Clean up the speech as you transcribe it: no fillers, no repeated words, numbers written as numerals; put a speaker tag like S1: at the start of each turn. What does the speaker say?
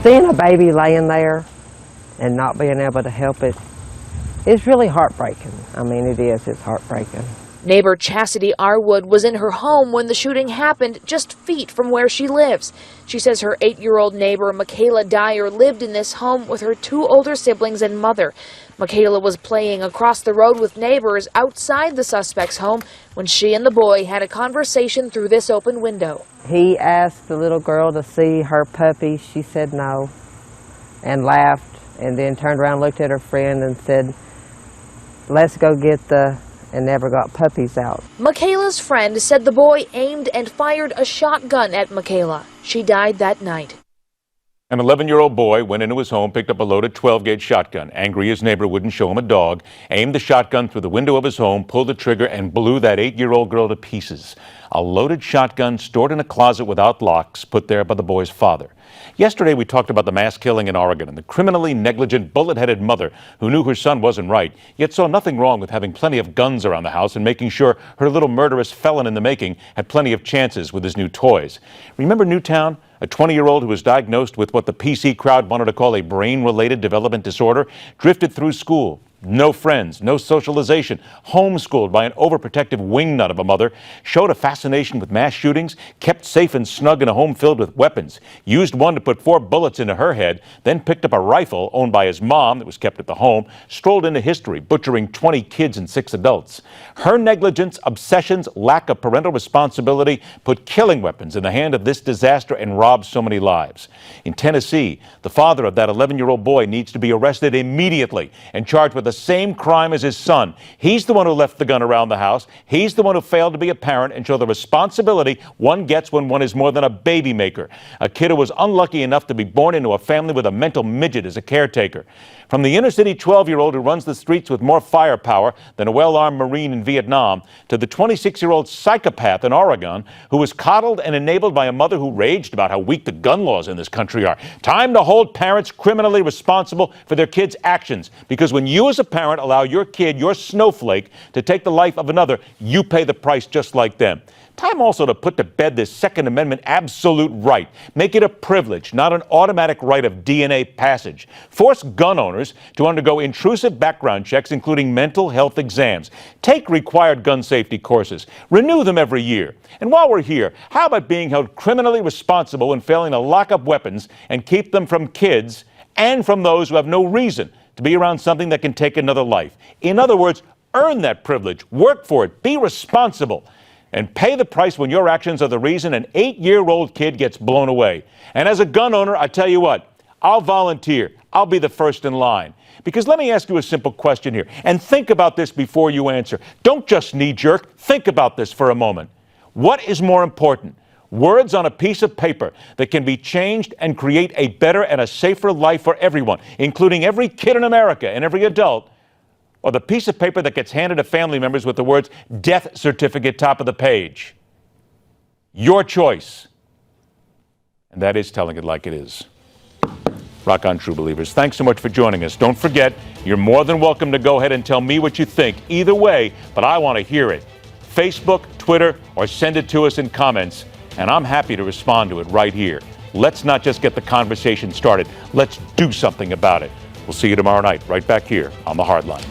S1: Seeing a baby laying there and not being able to help it is really heartbreaking. I mean, it is. It's heartbreaking.
S2: Neighbor Chastity Arwood was in her home when the shooting happened, just feet from where she lives. She says her 8-year-old neighbor, Michaela Dyer, lived in this home with her 2 older siblings and mother. Michaela was playing across the road with neighbors outside the suspect's home when she and the boy had a conversation through this open window.
S1: He asked the little girl to see her puppy. She said no and laughed, and then turned around, looked at her friend and said, "Let's go get and never got puppies out."
S2: Michaela's friend said the boy aimed and fired a shotgun at Michaela. She died that night.
S3: An 11-year-old boy went into his home, picked up a loaded 12-gauge shotgun. Angry his neighbor wouldn't show him a dog, aimed the shotgun through the window of his home, pulled the trigger, and blew that 8-year-old girl to pieces. A loaded shotgun stored in a closet without locks, put there by the boy's father. Yesterday, we talked about the mass killing in Oregon and the criminally negligent, bullet-headed mother who knew her son wasn't right, yet saw nothing wrong with having plenty of guns around the house and making sure her little murderous felon in the making had plenty of chances with his new toys. Remember Newtown? A 20-year-old who was diagnosed with what the PC crowd wanted to call a brain-related development disorder, drifted through school. No friends, no socialization, homeschooled by an overprotective wingnut of a mother, showed a fascination with mass shootings, kept safe and snug in a home filled with weapons, used one to put 4 bullets into her head, then picked up a rifle owned by his mom that was kept at the home, strolled into history, butchering 20 kids and 6 adults. Her negligence, obsessions, lack of parental responsibility put killing weapons in the hand of this disaster and robbed so many lives. In Tennessee, the father of that 11-year-old boy needs to be arrested immediately and charged with the same crime as his son. He's the one who left the gun around the house. He's the one who failed to be a parent and show the responsibility one gets when one is more than a baby maker. A kid who was unlucky enough to be born into a family with a mental midget as a caretaker. From the inner-city 12-year-old who runs the streets with more firepower than a well-armed Marine in Vietnam, to the 26-year-old psychopath in Oregon who was coddled and enabled by a mother who raged about how weak the gun laws in this country are. Time to hold parents criminally responsible for their kids' actions, because when you as a parent allow your kid, your snowflake, to take the life of another, you pay the price just like them. Time also to put to bed this Second Amendment absolute right. Make it a privilege, not an automatic right of DNA passage. Force gun owners to undergo intrusive background checks, including mental health exams. Take required gun safety courses. Renew them every year. And while we're here, how about being held criminally responsible when failing to lock up weapons and keep them from kids and from those who have no reason to be around something that can take another life? In other words, earn that privilege, work for it, be responsible, and pay the price when your actions are the reason an 8-year-old kid gets blown away. And as a gun owner, I tell you what, I'll volunteer. I'll be the first in line. Because let me ask you a simple question here, and think about this before you answer. Don't just knee-jerk. Think about this for a moment. What is more important? Words on a piece of paper that can be changed and create a better and a safer life for everyone, including every kid in America and every adult, or the piece of paper that gets handed to family members with the words death certificate top of the page? Your choice. And that is telling it like it is. Rock on, true believers. Thanks so much for joining us. Don't forget, you're more than welcome to go ahead and tell me what you think. Either way, but I want to hear it. Facebook, Twitter, or send it to us in comments, and I'm happy to respond to it right here. Let's not just get the conversation started. Let's do something about it. We'll see you tomorrow night, right back here on The Hard Line.